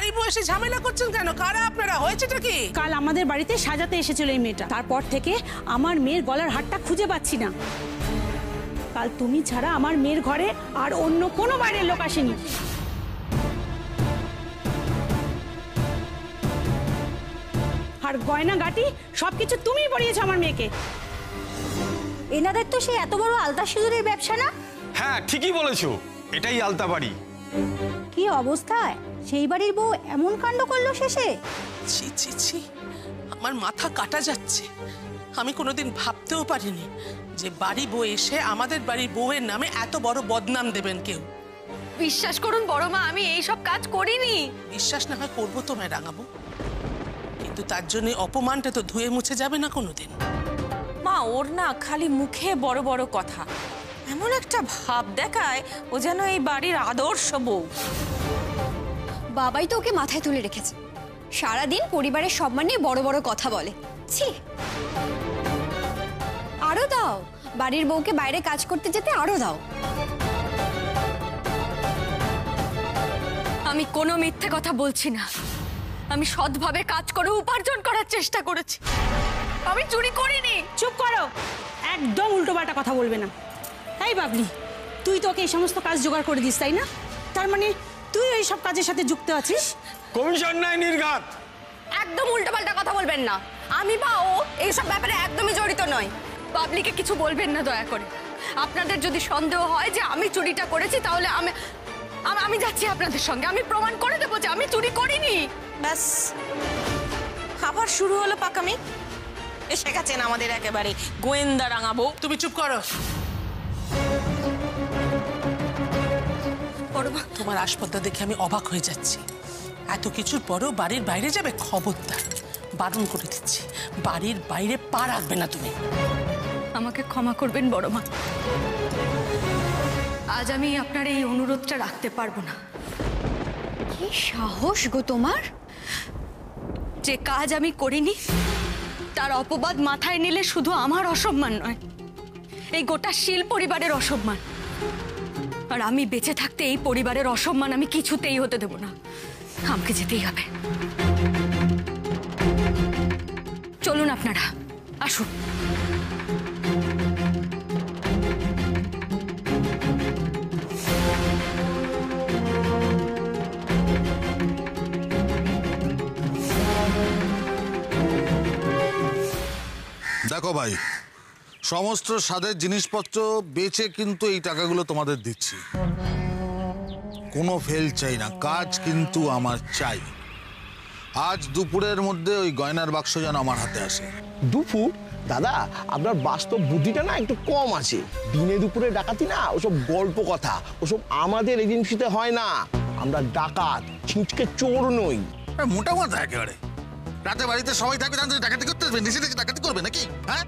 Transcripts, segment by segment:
বাড়ি বউ এসে ঝামেলা করছেন কেন? কারা আপনারা? হয়েছেটা কি? কাল আমাদের বাড়িতে সাজাতে এসেছিল এই মেয়েটা, তারপর থেকে আমার মেয়ের গলার হারটা খুঁজে পাচ্ছি না। কাল তুমি ছাড়া আমার মেয়ের ঘরে আর অন্য কোনো বাইরের লোক আসেনি। আর গয়না গাটি সবকিছু তুমিই পরিয়েছো আমার মেয়েকে। এনাদের তো সেই এত বড় আলতা সিঁদুরের ব্যবসা না? হ্যাঁ ঠিকই বলেছো, এটাই আলতা বাড়ি। কি অবস্থায় সেই বাড়ির বউ এমন কাণ্ড করলো শেষে? ছি ছি ছি, আমার মাথা কাটা যাচ্ছে। আমি কোনোদিন ভাবতেও পারিনি যে বাড়ি বউ এসে আমাদের বাড়ির বউয়ের নামে এত বড় বদনাম দেবেন কেউ। বিশ্বাস করুন বড় মা, আমি এই সব কাজ করিনি। বিশ্বাস না হয় করবো তোমায় রাঙাবো, কিন্তু তার জন্য অপমানটা তো ধুয়ে মুছে যাবে না কোনোদিন। মা, ওর না খালি মুখে বড় বড় কথা, এমন একটা ভাব দেখায় ও যেন এই বাড়ির আদর্শ বউ। বাবাই তো ওকে মাথায় তুলে রেখেছে, সারাদিন পরিবারের সম্মান নিয়ে বড় বড় কথা বলে। ছি, আরো দাও, বাড়ির বউকে বাইরে কাজ করতে যেতে আরো দাও। আমি কোনো মিথ্যে কথা বলছি না, আমি সৎভাবে কাজ করে উপার্জন করার চেষ্টা করেছি, আমি চুরি করিনি। চুপ করো, একদম উল্টোপাল্টা কথা বলবে না। এই বাবলি, তুই তোকে এই সমস্ত কাজ জোগাড় করে দিস, তাই না? তার মানে তুই এই সব কাজের সাথে যুক্ত আছিস? কমিশন নাই নির্ঘাত। একদম উল্টোপাল্টা কথা বলবেন না, আমি বা ও এইসব ব্যাপারে একদমই জড়িত নয়। পাবলিকে কিছু বলবেন না দয়া করে। আপনাদের যদি সন্দেহ হয় যে আমি চুরিটা করেছি, তাহলে আমি যাচ্ছি আপনাদের সঙ্গে, আমি প্রমাণ করে দেবো যে আমি চুরি করিনি। ব্যাস, আবার শুরু হলো পাকামি। এসে গেছেন আমাদের একেবারে গোয়েন্দা রাঙাবো। তুমি চুপ করো। তোমার আসপদ্দা দেখে আমি অবাক হয়ে যাচ্ছি। এত কিছুর পরেও বাড়ির বাইরে যাবে? খবরদার, বারণ করে দিচ্ছি, বাড়ির বাইরে পা রাখবে না তুমি। আমাকে ক্ষমা করবেন বড় মা, আজ আমি আপনার এই অনুরোধটা রাখতে পারবো না। কি সাহস গো তোমার! যে কাজ আমি করিনি তার অপবাদ মাথায় নিলে শুধু আমার অসম্মান নয়, এই গোটা শীল পরিবারের অসম্মান। আর আমি বেঁচে থাকতে এই পরিবারের অসম্মান আমি কিছুতেই হতে দেব না। আমাকে যেতেই হবে। চলুন আপনারা, আসুন। দেখো ভাই, সমস্ত স্বাদের জিনিসপত্র বেচে কিন্তু এই টাকাগুলো তোমাদের দিচ্ছি। কোনো ফেল চাই না, কাজ কিন্তু আমার চাই। আজ দুপুরের মধ্যে ওই গয়নার বাক্স যেন আমার হাতে আসে। দুপুর? দাদা, আপনার বাস্তব বুদ্ধিটা না একটু কম আছে। দিনে দুপুরে ডাকাতি না, ওসব গল্প কথা, ওসব আমাদের এজেন্সিতে হয় না। আমরা ডাকাত, ছিঁচকে চোর নই। মোটা মাথা একেবারে। রাতে বাড়িতে সবাই থাকবে, ডাকাতি করতে আসবে, নিচে নিচে ডাকাতি করবে নাকি? হ্যাঁ,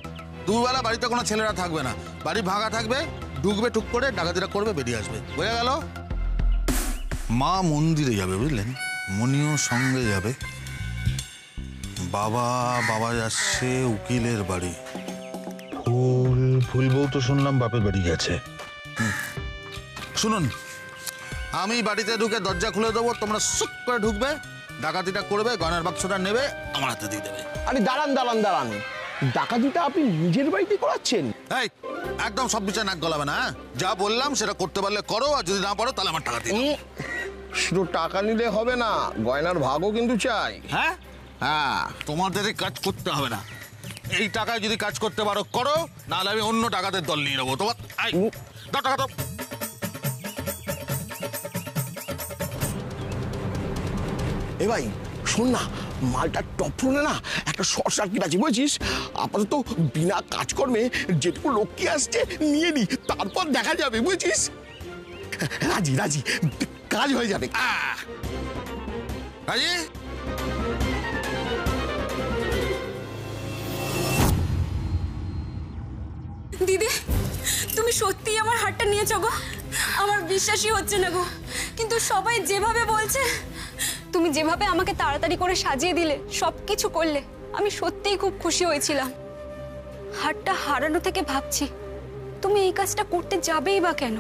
দুবেলা বাড়িতে কোনো ছেলেরা থাকবে না, বাড়ি ভাঙা থাকবে, ঢুকবে টুক করে, ডাকাতিটা করবে, বেরিয়ে আসবে। বোঝা গেল? মা মন্দিরে যাবে, বুঝলেন? মনিও সঙ্গে যাবে। বাবা যাচ্ছে উকিলের বাড়ি। ফুল বউ তো শুনলাম বাপের বাড়ি গেছে। শুনুন, আমি বাড়িতে ঢুকে দরজা খুলে দেবো, তোমরা সুপ করে ঢুকবে, ডাকাতিটা করবে, গয়নার বাক্সটা নেবে, আমার হাতে দিয়ে দেবে। আরে দাঁড়ান, ডাকাতিটা আপনি নিজের বাড়িতে করাচ্ছেন? এই, একদম সব বিচার নাক গলাবে না। যা বললাম সেটা করতে পারলে করো, আর যদি না পারো তাহলে আমার টাকা দিও। শুধু টাকা নিলে হবে না, গয়নার ভাগও কিন্তু চাই। হ্যাঁ, তোমাদের কাজ করতে হবে না। এই টাকায় যদি কাজ করতে পারো করো, নাহলে আমি অন্য টাকাদের দল নিয়ে নেবো। তোমার টাকা দাও। এ ভাই শোন না, মালটা টপ ফ্লোরে না একটা শর্ট সার্কিট আছে, বুঝছিস? আপাতত বিনা কাজকর্মে যেটুকু লোককে আসছে নিয়ে নি, তারপর দেখা যাবে, বুঝছিস? রাজি, কাজ হয়ে যাবে। রাজি? দিদি, তুমি সত্যিই আমার হাতটা নিয়েছো গো? আমার বিশ্বাসই হচ্ছে না গো, কিন্তু সবাই যেভাবে বলছে, তুমি যেভাবে আমাকে তাড়াতাড়ি করে সাজিয়ে দিলে, সবকিছু করলে, আমি সত্যিই খুব খুশি হয়েছিলাম। হাতটা হারানো থেকে ভাবছি তুমি এই কাজটা করতে যাবেই বা কেন?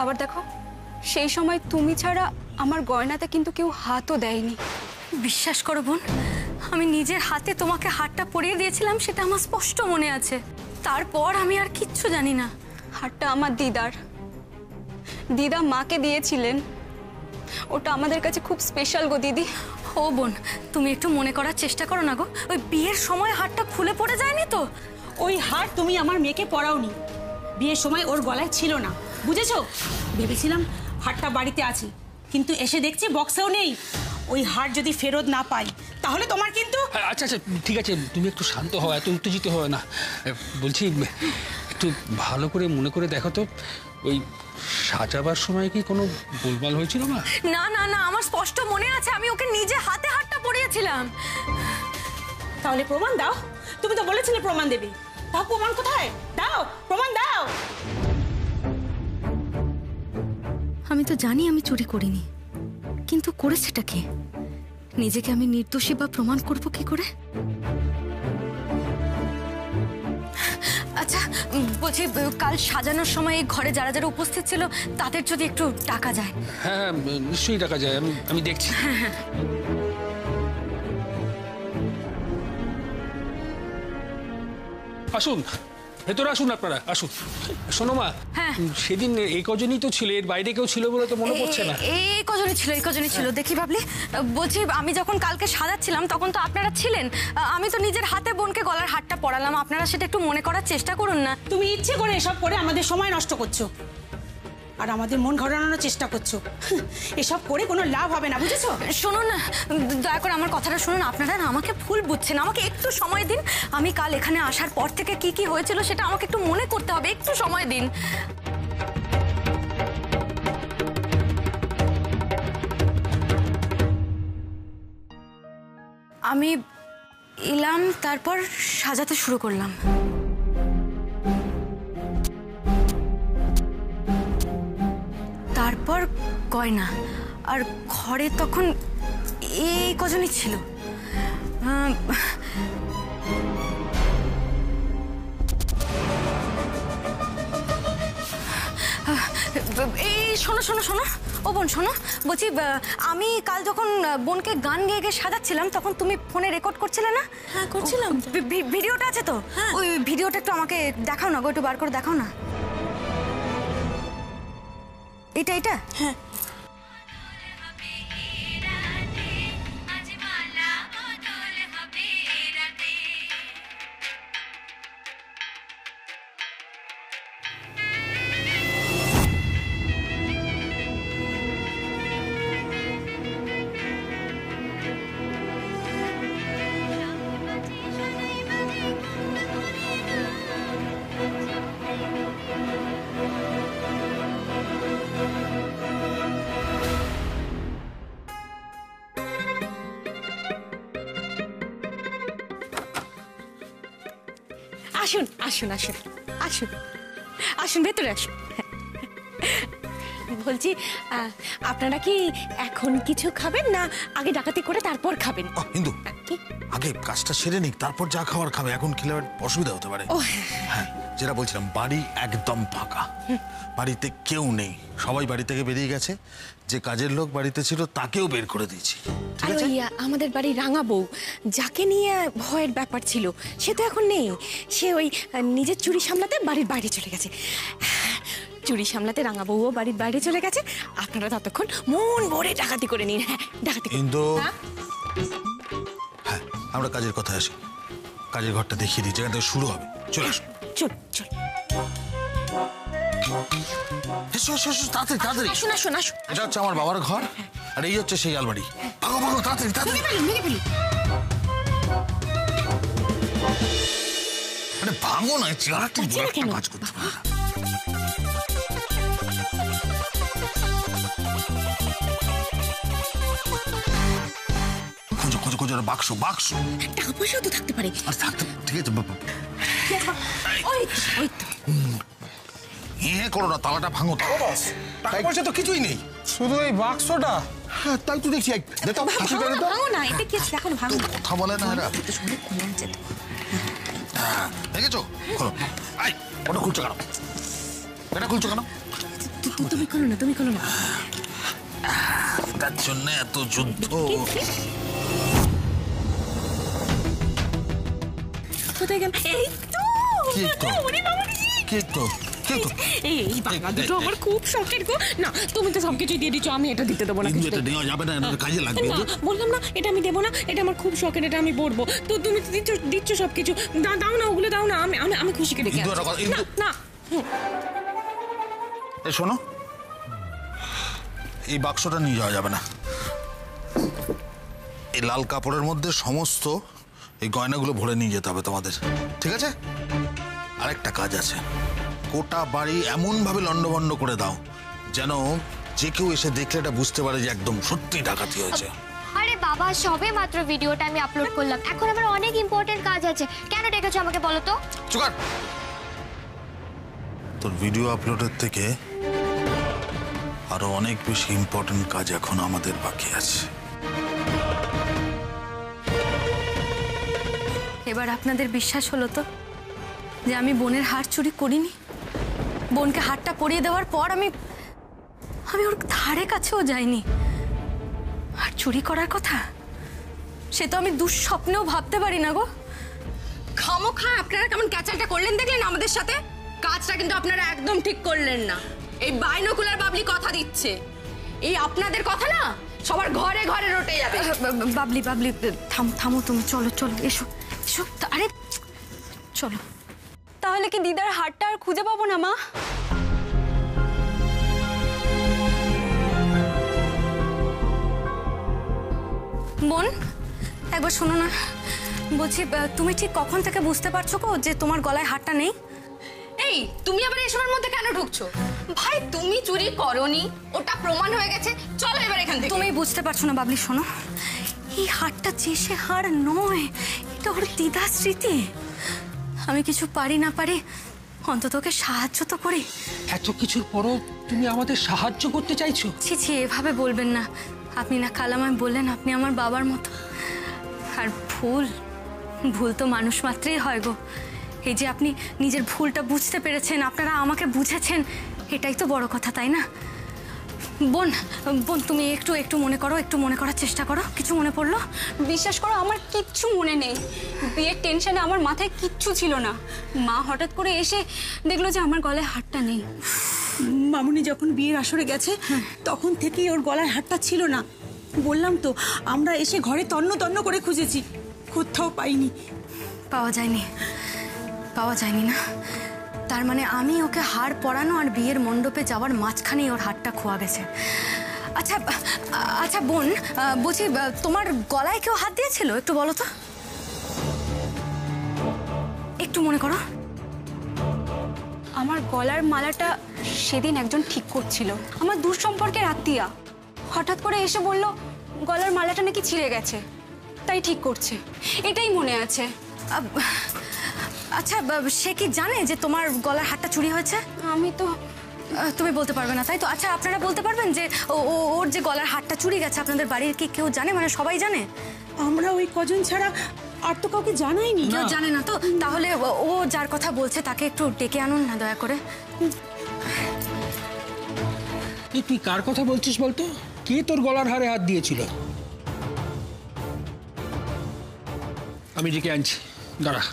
আবার দেখো, সেই সময় তুমি ছাড়া আমার গয়নাতে কিন্তু কেউ হাতও দেয়নি। বিশ্বাস করো বোন, আমি নিজের হাতে তোমাকে হারটা পরিয়ে দিয়েছিলাম, সেটা আমার স্পষ্ট মনে আছে। তারপর আমি আর কিচ্ছু জানি না। হারটা আমার দিদা মাকে দিয়েছিলেন। ওটা আমাদের কাছে খুব স্পেশাল গো দিদি। ও বোন, তুমি একটু মনে করার চেষ্টা করো না গো। ওই বিয়ের সময় হারটা খুলে পড়ে যায়নি তো? ওই হার তুমি আমার মেয়েকে পরাওনি, বিয়ের সময় ওর গলায় ছিল না, বুঝেছো? ভেবেছিলাম হারটা বাড়িতে আছে, কিন্তু এসে দেখছি বক্সেও নেই। ওই হার যদি ফেরত না পাই তাহলে তোমার কিন্তু। আচ্ছা আচ্ছা ঠিক আছে, তুমি একটু শান্ত হও, এত উত্তেজিত হয় না। বলছি একটু ভালো করে মনে করে দেখো তো, ওই সাজাবার সময় কি কোনো গোলমাল হয়েছিল না? না না না, আমার স্পষ্ট মনে আছে আমি ওকে নিজে হাতে হারটা পরিয়েছিলাম। তাহলে প্রমাণ দাও, তুমি তো বলেছিলে প্রমাণ দেবে। তাও প্রমাণ কোথায়? দাও প্রমাণ দাও। আমি তো জানি আমি চুরি করিনি, কিন্তু করেছেটা কে? নিজেকে আমি নির্দোষী বা প্রমাণ করব কি করে? আচ্ছা বলছি, কাল সাজানোর সময় ঘরে যারা যারা উপস্থিত ছিল তাদের যদি একটু টাকা যায়। হ্যাঁ নিশ্চয়ই টাকা যায়, আমি দেখছি। আসুন, ভেতরে আসুন, আপনারা আসুন। শোনো মা, সেদিন এই কজনই তো ছিল, এর বাইরে কেউ ছিল বলে তো মনে পড়ছে না। এই কজনই ছিল দেখি ভাবলি। বলছি আমি যখন কালকে সাজাচ্ছিলাম তখন তো আপনারা ছিলেন। আমি তো নিজের হাতে বোনকে গলার হারটা পরালাম, আপনারা সেটা একটু মনে করার চেষ্টা করুন না। তুমি ইচ্ছে করে এসব করে আমাদের সময় নষ্ট করছো আর আমাদের মন ঘোরানোর চেষ্টা করছো। এসব করে কোনো লাভ হবে না, বুঝেছো? শুনুন না, দয়া করে আমার কথাটা শুনুন। আপনারা না আমাকে ভুল বুঝছেন, আমাকে একটু সময় দিন। আমি কাল এখানে আসার পর থেকে কি কি হয়েছিল সেটা আমাকে একটু মনে করতে হবে, একটু সময় দিন। আমি এলাম, তারপর সাজাতে শুরু করলাম। তারপর গয়না, আর ঘরে তখন এই কজনই ছিল। এই শোনো শোনো শোনো, ও বোন শোনো, বলছি আমি কাল যখন বোনকে গান গেয়ে গিয়ে সাজাচ্ছিলাম তখন তুমি ফোনে রেকর্ড করছিলে না? হ্যাঁ করছিলাম। ভিডিওটা আছে তো? ওই ভিডিওটা একটু আমাকে দেখাও না গো, একটু বার করে দেখাও না। এটা? হ্যাঁ। আসুন আসুন আসুন আসুন আসুন, ভেতরে আসুন। বলছি আপনারা কি এখন কিছু খাবেন না আগে ডাকাতি করে তারপর খাবেন? হিন্দু, আগে কাজটা সেরে নিক, তারপর যা খাওয়ার খাবে। এখন খেলে অসুবিধা হতে পারে। হ্যাঁ, যেটা বলছিলাম, বাড়ি একদম ফাঁকা, বাড়িতে কেউ নেই, সবাই বাড়ি থেকে বেরিয়ে গেছে। যে কাজের লোক বাড়িতে ছিল তাকেও বের করে দিয়েছি। আর ওই আমাদের বাড়ির রাঙা বউ, যাকে নিয়ে ভয়ের ব্যাপার ছিল, সে তো এখন নেই। সে ওই নিজের চুরি সামলাতে বাড়ির বাইরে চলে গেছে। চুরি সামলাতে রাঙা বউও বাড়ির বাইরে চলে গেছে। আপনারা ততক্ষণ মন ভরে ডাকাতি করে নিন। হ্যাঁ ডাকাতি। কিন্তু হ্যাঁ, আমরা কাজের কথা আসি। কাজের ঘরটা দেখিয়ে দিই, যেখান থেকে শুরু হবে। চলে আসুন। চল চল তাড়াতাড়ি তাড়াতাড়ি। আসুন আসুন আসুন। এটা হচ্ছে আমার বাবার ঘর, আর এই হচ্ছে সেই আলমারি। ভাগো ভাগো, তাড়াতাড়ি তাড়াতাড়ি। আরে ভাঙো না, চেয়ারটা কাজ করতে পারে। খোঁজো খোঁজো খোঁজো, বাক্স বাক্স। টাকা পয়সাও তো থাকতে পারে। আর থাকতে, ঠিক আছে। ওই ওই তো। হ্যাঁ করো না, তালাটা ভাঙো। টাকা পয়সা তো কিছুই নেই, শুধু এই বাক্সটা। হ্যাঁ তাই তো দেখছি। ভাঙো না, এটা কি আছে দেখো না, ভাঙো। কথা বলে না এরা। দেখেছো? খোলো। আই, ওটা খুলছো কেন? এটা খুলছো কেন? তুমি করো না, তুমি করো না। টাকার জন্য এত যুদ্ধ। কোথায় গেল? এই তো এই বাবা দুটো আমার খুব শখের গো। না তুমি তো সবকিছু দিয়ে দিচ্ছ, আমি এটা দিতে দেবো না। এটা দেওয়া যাবে না, এটা কাজে লাগবে। না বললাম না এটা আমি দেবো না, এটা আমার খুব শখের, এটা আমি পরবো। তো তুমি তো দিচ্ছ সবকিছু, দাও না ওগুলো দাও না, আমি খুশিকে ডেকে আনছি। না এই শোনো, এই বাক্সটা নিয়ে যাওয়া যাবে না। এই লাল কাপড়ের মধ্যে সমস্ত এই গয়নাগুলো ভরে নিয়ে যেতে হবে তোমাদের, ঠিক আছে? আরেকটা কাজ আছে, গোটা বাড়ি এমন ভাবে লন্ডভন্ড করে দাও যেন যে কেউ এসে দেখলে এটা বুঝতে পারে যে একদম সত্যি ডাকাতি হয়েছে। আরে বাবা, সবে মাত্র ভিডিওটা আমি আপলোড করলাম, এখন আমার অনেক ইম্পর্টেন্ট কাজ আছে। কেন ডেকেছো আমাকে বলো তো? চুকার, তোর ভিডিও আপলোডের থেকে আরো অনেক বেশি ইম্পর্টেন্ট কাজ এখন আমাদের বাকি আছে। এবার আপনাদের বিশ্বাস হলো তো যে আমি বোনের হার চুরি করিনি? বোনকে হারটা পরিয়ে দেওয়ার পর আমি ওর ধারে কাছেও যাইনি। আর চুরি করার কথা সে তো আমি দুঃস্বপ্নেও ভাবতে পারি না গো। খামোখা আপনারা কেমন ক্যাচালটা করলেন দেখলেন আমাদের সাথে? কাজটা কিন্তু আপনারা একদম ঠিক করলেন না। এই বাইনোকুলার বাবলি কথা দিচ্ছে, এই আপনাদের কথা না সবার ঘরে ঘরে রটে যাবে। বাবলি থামো তুমি, চলো এসো। আরে চলো। তাহলে কি দিদার হারটা আর খুঁজে পাবো না মা? বোন একবার শোনো না, বলছি তুমি ঠিক কখন থেকে বুঝতে পারছো গো যে তোমার গলায় হারটা নেই? এই তুমি আবার এসবের মধ্যে কেন ঢুকছো? ভাই তুমি চুরি করোনি, ওটা প্রমাণ হয়ে গেছে। চলো এবার এখান থেকে। তুমি বুঝতে পারছো না বাবলি, শোনো, এই হারটা যে সে হার নয়, এটা ওর দিদার স্মৃতি। আমি কিছু পারি না পারি অন্তত ওকে সাহায্য তো করি। এত কিছুর পরও তুমি আমাদের সাহায্য করতে চাইছো? ছি এভাবে বলবেন না। আপনি না কাল আমায় বললেন আপনি আমার বাবার মতো। আর ভুল তো মানুষ মাত্রই হয় গো। এই যে আপনি নিজের ভুলটা বুঝতে পেরেছেন, আপনারা আমাকে বুঝেছেন, এটাই তো বড় কথা, তাই না? বোন তুমি একটু মনে করো, একটু মনে করার চেষ্টা করো। কিছু মনে পড়লো? বিশ্বাস করো আমার কিচ্ছু মনে নেই। বিয়ের টেনশনে আমার মাথায় কিচ্ছু ছিল না। মা হঠাৎ করে এসে দেখলো যে আমার গলায় হারটা নেই। মামুনি যখন বিয়ের আসরে গেছে তখন থেকেই ওর গলায় হারটা ছিল না। বললাম তো, আমরা এসে ঘরে তন্ন করে খুঁজেছি, কোথাও পাইনি। পাওয়া যায়নি না? তার মানে আমি ওকে হার পরানো আর বিয়ের মণ্ডপে যাওয়ার মাঝখানেই ওর হারটা খোয়া গেছে। আচ্ছা বোন, বলছি তোমার গলায় কেউ হাত দিয়েছিল? একটু বলো তো, একটু মনে করো। আমার গলার মালাটা সেদিন একজন ঠিক করছিল, আমার দূর সম্পর্কের আত্মীয়া। হঠাৎ করে এসে বলল গলার মালাটা নাকি ছিঁড়ে গেছে, তাই ঠিক করছে, এটাই মনে আছে। আচ্ছা সে কি জানে যে তোমার গলার হারটা চুরি হয়েছে? আমি তো তুমি বলতে পারবে না, তাই তো? আচ্ছা আপনারা বলতে পারবেন যে ওর যে গলার হারটা চুরি গেছে আপনাদের বাড়ির কি কেউ জানে? মানে সবাই জানে? আমরা ওই কজন ছাড়া আর তো কাউকে জানাইনি। কেউ জানে না তো? তাহলে ও যার কথা বলছে তাকে একটু ডেকে আনুন না দয়া করে। তুই কার কথা বলছিস বলতো? কে তোর গলার হারে হাত দিয়েছিল? আমি ডেকে আনছি, দাঁড়া।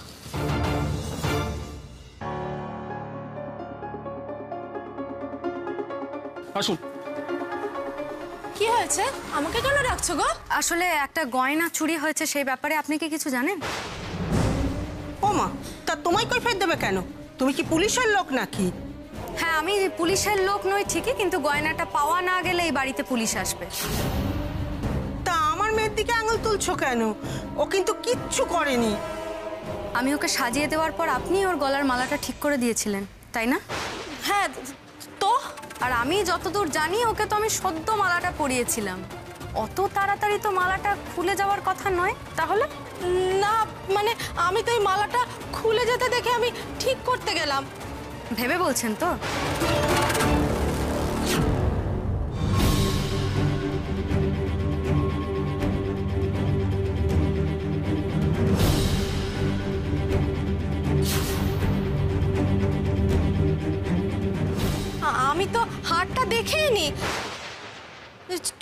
আসুন। কি হয়েছে? আমাকে কেন ডাকছো গো? আসলে একটা গয়না চুরি হয়েছে, সেই ব্যাপারে আপনি কি কিছু জানেন? ও মা, তা তোমায় কৈফিয়ত দেবে কেন? তুমি কি পুলিশের লোক নাকি? হ্যাঁ আমি পুলিশের লোক নই ঠিকই, কিন্তু গয়নাটা পাওয়া না গেলে এই বাড়িতে পুলিশ আসবে। তা আমার মেয়ের দিকে আঙুল তুলছো কেন? ও কিন্তু কিচ্ছু করেনি। আমি ওকে সাজিয়ে দেওয়ার পর আপনি ওর গলার মালাটা ঠিক করে দিয়েছিলেন, তাই না? হ্যাঁ তো, আর আমি যতদূর জানি ওকে তো আমি সদ্য মালাটা পরিয়েছিলাম। অত তাড়াতাড়ি তো মালাটা খুলে যাওয়ার কথা নয়। তাহলে? না মানে আমি তো এই মালাটা খুলে যেতে দেখে আমি ঠিক করতে গেলাম। ভেবে বলছেন তো? আমি তো হারটা দেখেইনি।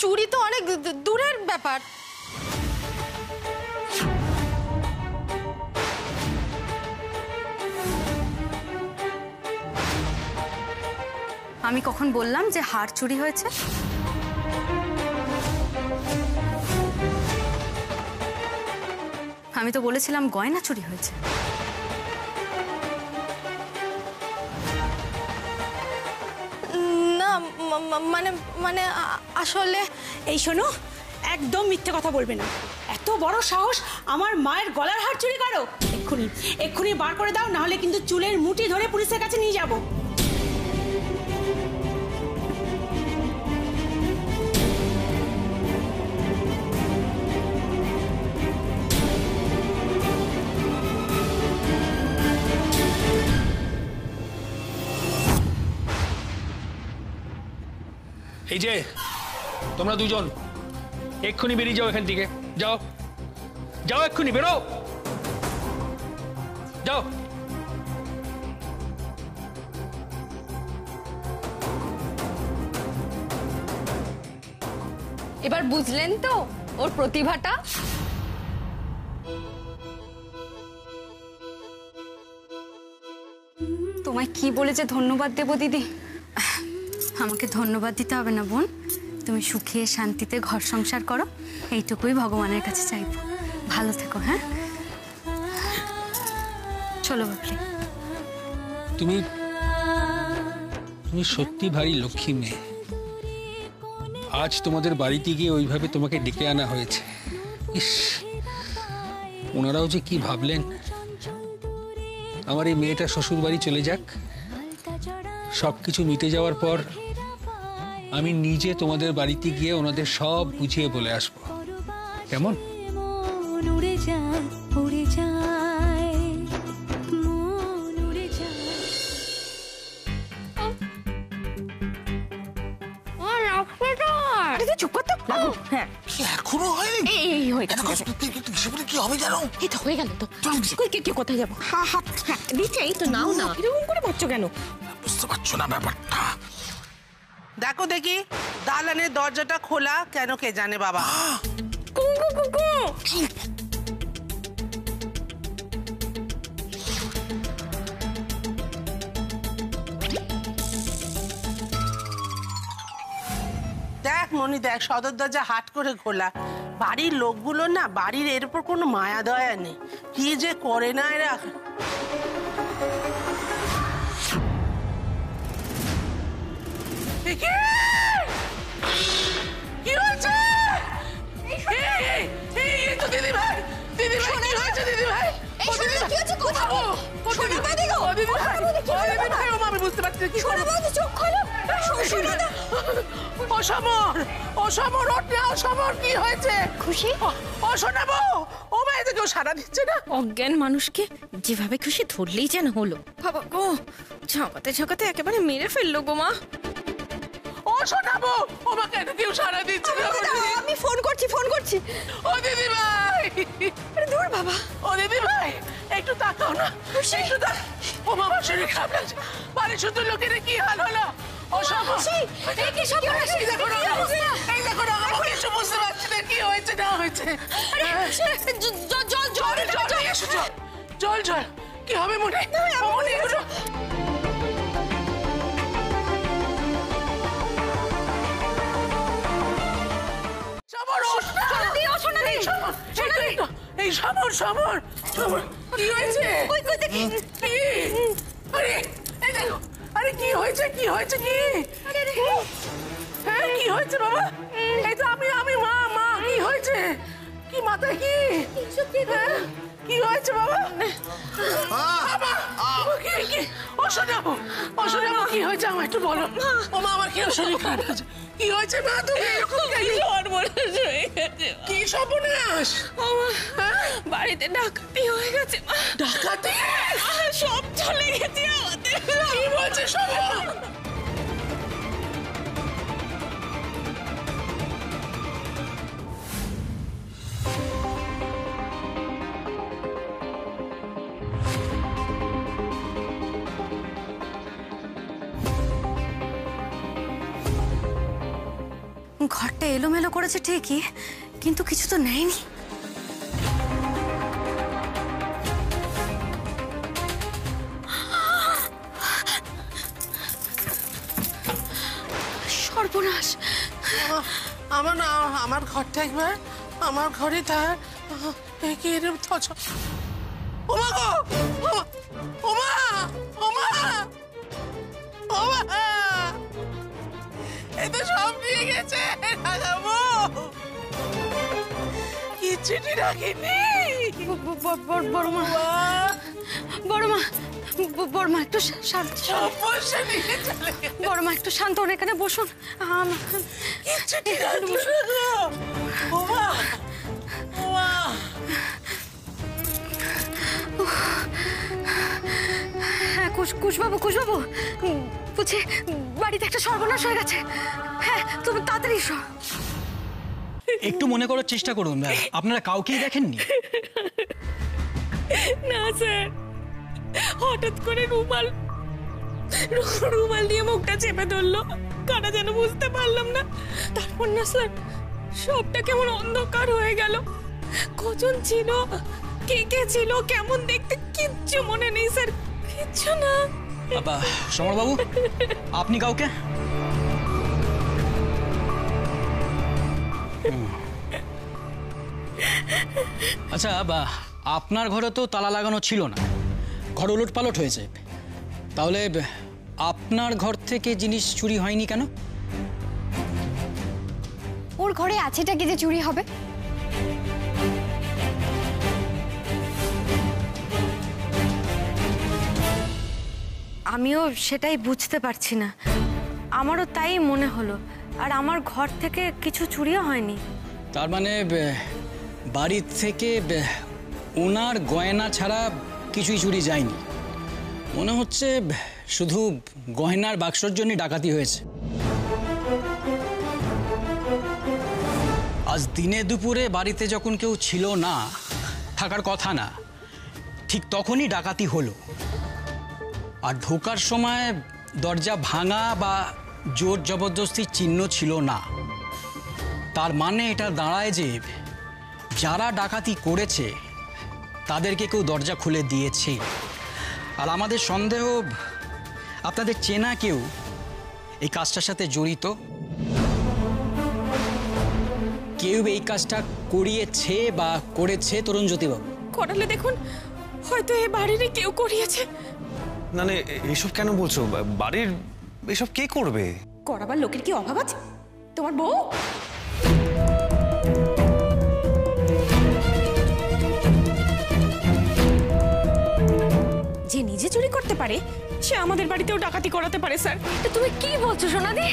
চুরি তো অনেক অনেক দূরের ব্যাপার। আমি কখন বললাম যে হার চুরি হয়েছে? আমি তো বলেছিলাম গয়না চুরি হয়েছে। না মানে মানে আসলে এই শোনো, একদম মিথ্যে কথা বলবে না। এত বড় সাহস আমার মায়ের গলার হার চুরি করো? এক্ষুনি এক্ষুনি বার করে দাও, না হলে কিন্তু চুলের মুঠি ধরে পুলিশের কাছে নিয়ে যাব। এই যে তোমরা দুজন এক্ষুনি বেরিয়ে যাও এখান থেকে। যাও যাও, এক্ষুনি বেরো, যাও। এবার বুঝলেন তো ওর প্রতিভাটা? তোমায় কি বলে যে ধন্যবাদ দেব দিদি? আমাকে ধন্যবাদ দিতে হবে না বোন, তুমি সুখে শান্তিতে ঘর সংসার করো, এইটুকুই ভগবানের কাছে চাইব। ভালো থেকো। হ্যাঁ, চলো বাবলি। তুমি তুমি সত্যি ভারী লক্ষ্মী মেয়ে। আজ তোমাদের বাড়িতে গিয়ে ওইভাবে তোমাকে ডেকে আনা হয়েছে। ইস, ওনারাও যে কি ভাবলেন, আমার এই মেয়েটা শ্বশুর বাড়ি চলে যাক, সবকিছু মিটে যাওয়ার পর আমি নিজে তোমাদের বাড়িতে গিয়ে ওনাদের সব বুঝিয়ে বলে আসবো। কেমন? এখনো হয়নি? এই হয়ে গেছে। কি হবে জানো? এই তো হয়ে গেল তো। কে কোথায় যাবো? দিচ্ছে, এই তো নাও না। এরকম করে পাচ্ছ কেন? বুঝতে পারছো না ব্যাপারটা? দেখো দেখি, দালানের দরজাটা খোলা কেন কে জানে বাবা। দেখ মনি, দেখ সদর দরজা হাট করে খোলা। বাড়ির লোকগুলো না, বাড়ির এর উপর কোনো মায়া দয়া নেই, কি যে করে না এরা। কি হয়েছে? দিদি ভাই, দিদি ভাই, কি হয়েছে দিদি ভাই? আমি বুঝতে পারছি কি অসমর, অসমর, ওঠ না অসমর, কি হয়েছে? খুশি ও শোনাবো, ও মায়ের কেউ সারা দিচ্ছে না। অজ্ঞান মানুষকে যেভাবে খুশি ধরলেই যেন হলো। বাবা গো, ঝাঁকাতে ঝাঁকাতে একেবারে মেরে ফেললো গো মা। ও শোনাবো, ও মা কেন কেউ সারা দিচ্ছে না? আমি ফোন করছি। ও দিদি ভাই, দূর বাবা। ও দিদি ভাই, একটু তাকাও না, একটু তাকাও। ও মামার শরীর খারাপ লাগছে, বাড়ির শুধু লোকের কি হাল হলো? ও খুশি, এই কি সব এই দেখো না, এই দেখো না, আমি কিছু বুঝতে পারছি না কি হয়েছে না হয়েছে। জল কি হবে মনে? এই সমর কি হয়েছে? আরে কি হয়েছে? কি হয়েছে? কি হ্যাঁ, কি হয়েছে বাবা? এই তো আমি মা কি হয়েছে? কি মাথায় কি কি হয়েছে বাবা? অশোনাবো কি হয়েছে আমার একটু বলো। ও মা, আমার কি শরীর খারাপ আছে? কি হয়েছে মা? তুমি কি সর্বনাশ? বাড়িতে ডাকাতি হয়ে গেছে। ডাকাতি? সব চলে গেছে আমাদের। কি বলছে সব? ঘরটা এলোমেলো করেছে ঠিকই, কিন্তু কিছু তো নেয়নি। সর্বনাশ! আমার না, আমার ঘরটা একবার, আমার ঘরে তার একে এরম থচ। ওমা গো, ওমা, ওমা, ওমা, এ তো সব নিয়ে গেছে রাঙাবো, কিচ্ছুটি রাখিনি। বড়মা, বড়মা, বড়মা একটু শান্ত, বড়মা একটু শান্ত হন, এখানে বসুন। কিচ্ছুটি রাখিনি। ওমা, ওমা। হ্যাঁ কুশবাবু, কুশবাবু, বুঝছি বাড়িতে একটা সর্বনাশ হয়ে গেছে। হ্যাঁ, তুমি তাড়াতাড়ি এসো। একটু মনে করার চেষ্টা করুন, আপনারা কাউকেই দেখেননি? না স্যার, হঠাৎ করে রুমাল দিয়ে মুখটা চেপে ধরলো, কারা যেন বুঝতে পারলাম না। তারপর না স্যার, সবটা কেমন অন্ধকার হয়ে গেল। কজন ছিল, কে কে ছিল, কেমন দেখতে, কিচ্ছু মনে নেই স্যার, কিচ্ছু না। বাবা সমরবাবু, আপনি কাউকে? আচ্ছা বা আপনার ঘরে তো তালা লাগানো ছিল না, ঘর উলটপালট হয়েছে, তাহলে আপনার ঘর থেকে জিনিস চুরি হয়নি কেন? ওর ঘরে আছেটা কি যে চুরি হবে? আমিও সেটাই বুঝতে পারছি না, আমারও তাই মনে হলো। আর আমার ঘর থেকে কিছু চুরিও হয়নি। তার মানে বাড়ির থেকে ওনার গয়না ছাড়া কিছুই চুরি যায়নি। মনে হচ্ছে শুধু গয়নার বাক্সর জন্য ডাকাতি হয়েছে। আজ দিনে দুপুরে বাড়িতে যখন কেউ ছিল না, থাকার কথা না, ঠিক তখনই ডাকাতি হলো। আর ঢোকার সময় দরজা ভাঙা বা জোর জবরদস্তির চিহ্ন ছিল না। তার মানে এটা দাঁড়ায় যে যারা ডাকাতি করেছে তাদেরকে কেউ দরজা খুলে দিয়েছে। আর আমাদের সন্দেহ আপনাদের চেনা কেউ এই কাজটার সাথে জড়িত। কেউ এই কাজটা করিয়েছে বা করেছে তরুণজ্যোতিবাবু। করালে দেখুন, হয়তো এই বাড়িরই কেউ করিয়েছে। না না, এসব কেন বলছো? বাড়ির এসব কে করবে? করাবার লোকের কি অভাব আছে? তোমার বউ যে নিজে চুরি করতে পারে, সে আমাদের বাড়িতেও ডাকাতি করাতে পারে স্যার। তুমি কি বলছো সোনাদি?